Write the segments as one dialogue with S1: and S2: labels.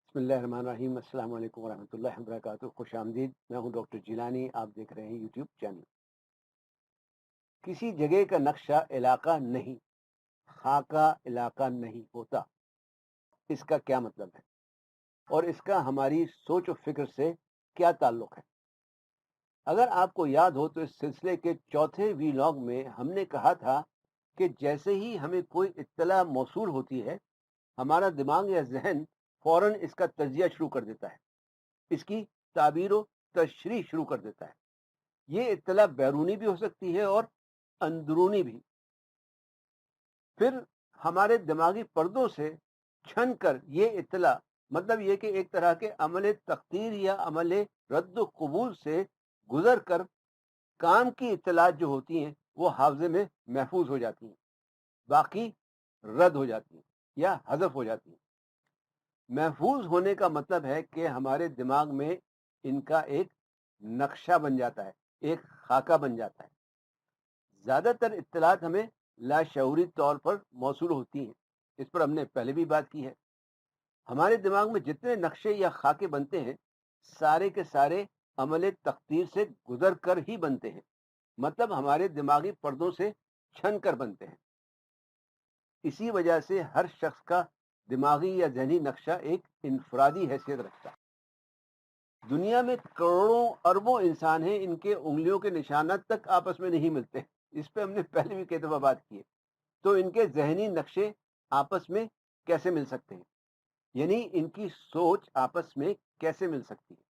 S1: بسم اللہ الرحمن الرحیم۔ السلام علیکم ورحمۃ اللہ وبرکاتہ۔ خوش آمدید، میں ہوں ڈاکٹر جیلانی، آپ دیکھ رہے ہیں یوٹیوب چینل۔ کسی جگہ کا نقشہ علاقہ نہیں، خاکہ علاقہ نہیں ہوتا۔ اس کا کیا مطلب ہے اور اس کا ہماری سوچ و فکر سے کیا تعلق ہے؟ اگر آپ کو یاد ہو تو اس سلسلے کے چوتھے ویلاگ میں ہم نے کہا تھا کہ جیسے ہی ہمیں کوئی اطلاع موصول ہوتی ہے، ہمارا دماغ یا ذہن فوراً اس کا تجزیہ شروع کر دیتا ہے، اس کی تعبیر و تشریح شروع کر دیتا ہے۔ یہ اطلاع بیرونی بھی ہو سکتی ہے اور اندرونی بھی۔ پھر ہمارے دماغی پردوں سے چھن کر یہ اطلاع، مطلب یہ کہ ایک طرح کے عمل تقدیر یا عمل رد و قبول سے گزر کر کام کی اطلاعات جو ہوتی ہیں وہ حافظے میں محفوظ ہو جاتی ہیں، باقی رد ہو جاتی ہیں یا حذف ہو جاتی ہیں۔ محفوظ ہونے کا مطلب ہے کہ ہمارے دماغ میں ان کا ایک نقشہ بن جاتا ہے، ایک خاکہ بن جاتا ہے۔ زیادہ تر اطلاعات ہمیں لاشعوری طور پر موصول ہوتی ہیں، اس پر ہم نے پہلے بھی بات کی ہے۔ ہمارے دماغ میں جتنے نقشے یا خاکے بنتے ہیں، سارے کے سارے عمل تقدیر سے گزر کر ہی بنتے ہیں، مطلب ہمارے دماغی پردوں سے چھن کر بنتے ہیں۔ اسی وجہ سے ہر شخص کا دماغی یا ذہنی نقشہ ایک انفرادی حیثیت رکھتا ہے۔ دنیا میں کروڑوں اربوں انسان ہیں، ان کے انگلیوں کے نشانات تک آپس میں نہیں ملتے۔ اس پہ ہم نے پہلے بھی کئی دفعہ بات کی ہے۔ تو ان کے ذہنی نقشے آپس میں کیسے مل سکتے ہیں، یعنی ان کی سوچ آپس میں کیسے مل سکتی ہے؟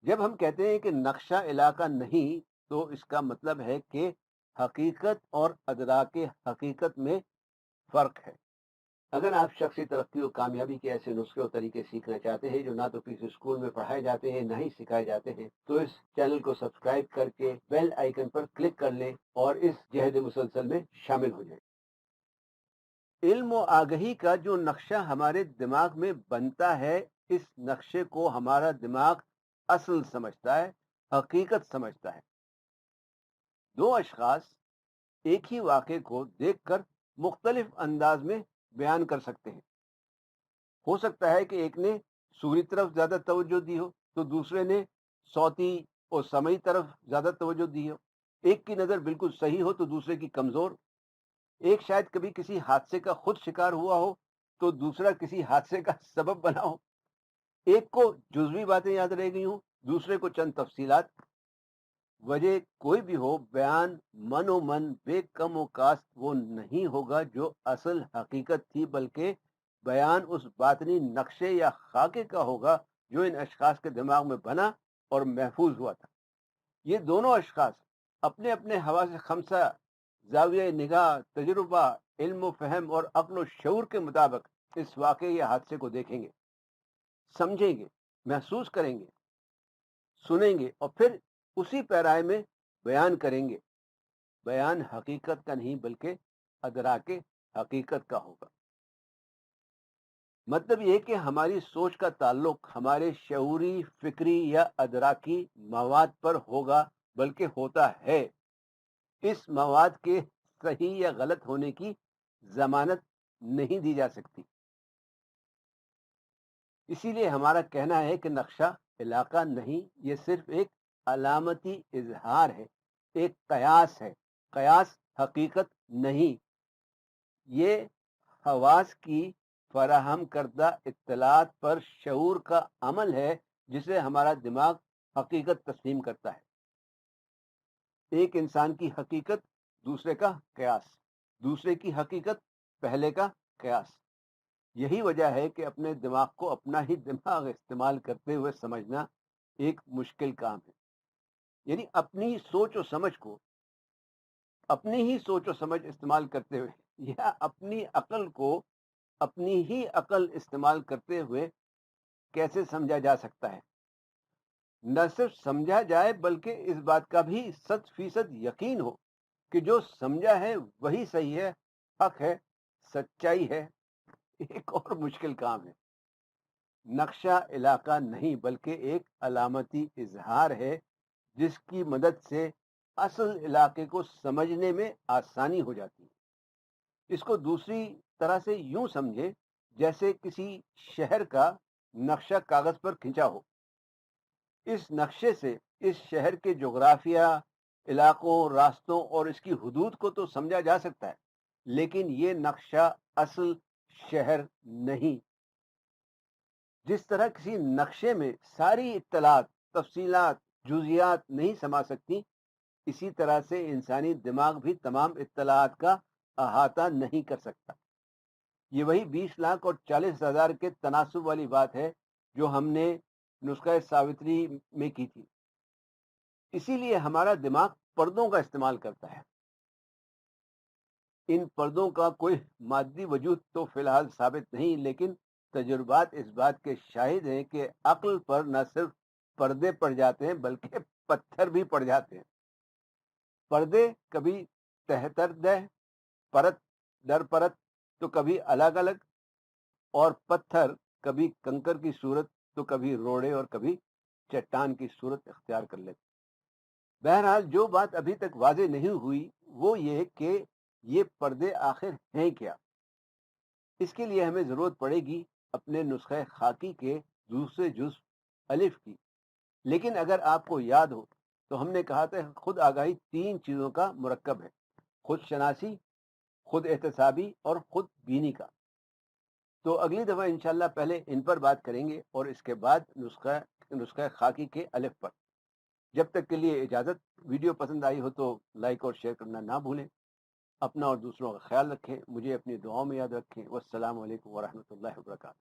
S1: جب ہم کہتے ہیں کہ نقشہ علاقہ نہیں، تو اس کا مطلب ہے کہ حقیقت اور ادراک حقیقت میں فرق ہے۔ اگر آپ شخصی ترقی و کامیابی کے ایسے نسخے اور طریقے سیکھنا چاہتے ہیں جو نہ تو کسی اسکول میں پڑھائے جاتے ہیں نہ ہی سکھائے جاتے ہیں، تو اس چینل کو سبسکرائب کر کے بیل آئیکن پر کلک کر لیں اور اس جہد مسلسل میں شامل ہو جائیں۔ علم و آگہی کا جو نقشہ ہمارے دماغ میں بنتا ہے، اس نقشے کو ہمارا دماغ اصل سمجھتا ہے، حقیقت سمجھتا ہے۔ دو اشخاص ایک ہی واقعے کو دیکھ کر مختلف انداز میں بیان کر سکتے ہیں۔ ہو سکتا ہے کہ ایک نے سوری طرف زیادہ توجہ دی ہو تو دوسرے نے صوتی اور سمعی طرف زیادہ توجہ دی ہو۔ ایک کی نظر بالکل صحیح ہو تو دوسرے کی کمزور۔ ایک شاید کبھی کسی حادثے کا خود شکار ہوا ہو تو دوسرا کسی حادثے کا سبب بنا ہو۔ ایک کو جزوی باتیں یاد رہ گئی ہوں، دوسرے کو چند تفصیلات۔ وجہ کوئی بھی ہو، بیان من و من بے کم و کاست وہ نہیں ہوگا جو اصل حقیقت تھی، بلکہ بیان اس باطنی نقشے یا خاکے کا ہوگا جو ان اشخاص کے دماغ میں بنا اور محفوظ ہوا تھا۔ یہ دونوں اشخاص اپنے اپنے حواس خمسہ، زاویہ نگاہ، تجربہ، علم و فہم اور عقل و شعور کے مطابق اس واقعے یا حادثے کو دیکھیں گے، سمجھیں گے، محسوس کریں گے، سنیں گے اور پھر اسی پیرائے میں بیان کریں گے۔ بیان حقیقت کا نہیں بلکہ ادراک حقیقت کا ہوگا۔ مطلب یہ کہ ہماری سوچ کا تعلق ہمارے شعوری، فکری یا ادراکی مواد پر ہوگا، بلکہ ہوتا ہے۔ اس مواد کے صحیح یا غلط ہونے کی ضمانت نہیں دی جا سکتی۔ اسی لیے ہمارا کہنا ہے کہ نقشہ علاقہ نہیں، یہ صرف ایک علامتی اظہار ہے، ایک قیاس ہے۔ قیاس حقیقت نہیں، یہ حواس کی فراہم کردہ اطلاعات پر شعور کا عمل ہے جسے ہمارا دماغ حقیقت تسلیم کرتا ہے۔ ایک انسان کی حقیقت دوسرے کا قیاس، دوسرے کی حقیقت پہلے کا قیاس۔ یہی وجہ ہے کہ اپنے دماغ کو اپنا ہی دماغ استعمال کرتے ہوئے سمجھنا ایک مشکل کام ہے۔ یعنی اپنی سوچ و سمجھ کو اپنی ہی سوچ و سمجھ استعمال کرتے ہوئے یا اپنی عقل کو اپنی ہی عقل استعمال کرتے ہوئے کیسے سمجھا جا سکتا ہے؟ نہ صرف سمجھا جائے بلکہ اس بات کا بھی 100% یقین ہو کہ جو سمجھا ہے وہی صحیح ہے، حق ہے، سچائی ہے، ایک اور مشکل کام ہے۔ نقشہ علاقہ نہیں بلکہ ایک علامتی اظہار ہے جس کی مدد سے اصل علاقے کو سمجھنے میں آسانی ہو جاتی ہے۔ اس کو دوسری طرح سے یوں سمجھے جیسے کسی شہر کا نقشہ کاغذ پر کھینچا ہو. اس نقشے سے اس شہر کے جغرافیہ، علاقوں، راستوں اور اس کی حدود کو تو سمجھا جا سکتا ہے، لیکن یہ نقشہ اصل شہر نہیں. جس طرح کسی نقشے میں ساری اطلاعات، تفصیلات، جزیات نہیں سما سکتی، اسی طرح سے انسانی دماغ بھی تمام اطلاعات کا احاطہ نہیں کر سکتا. یہ وہی 20 لاکھ اور 40,000 کے تناسب والی بات ہے جو ہم نے نسخہ ساوتری میں کی تھی. اسی لیے ہمارا دماغ پردوں کا استعمال کرتا ہے. ان پردوں کا کوئی مادی وجود تو فی الحال ثابت نہیں، لیکن تجربات اس بات کے شاہد ہیں کہ عقل پر نہ صرف پردے پڑ جاتے ہیں بلکہ پتھر بھی پڑ جاتے ہیں. پردے کبھی تہتر دہ، پرت در پرت، تو کبھی الگ الگ، اور پتھر کبھی کنکر کی صورت تو کبھی روڑے اور کبھی چٹان کی صورت اختیار کر لیتے. بہرحال جو بات ابھی تک واضح نہیں ہوئی وہ یہ کہ یہ پردے آخر ہیں کیا. اس کے لیے ہمیں ضرورت پڑے گی اپنے نسخہ خاکی کے دوسرے جزء الف کی. لیکن اگر آپ کو یاد ہو تو ہم نے کہا تھا خود آگاہی 3 چیزوں کا مرکب ہے: خود شناسی، خود احتسابی اور خود بینی کا. تو اگلی دفعہ انشاءاللہ پہلے ان پر بات کریں گے اور اس کے بعد نسخہ خاکی کے الف پر. جب تک کے لیے اجازت. ویڈیو پسند آئی ہو تو لائک اور شیئر کرنا نہ بھولیں. اپنا اور دوسروں کا خیال رکھیں. مجھے اپنی دعاؤں میں یاد رکھیں. والسلام علیکم ورحمۃ اللہ وبرکاتہ.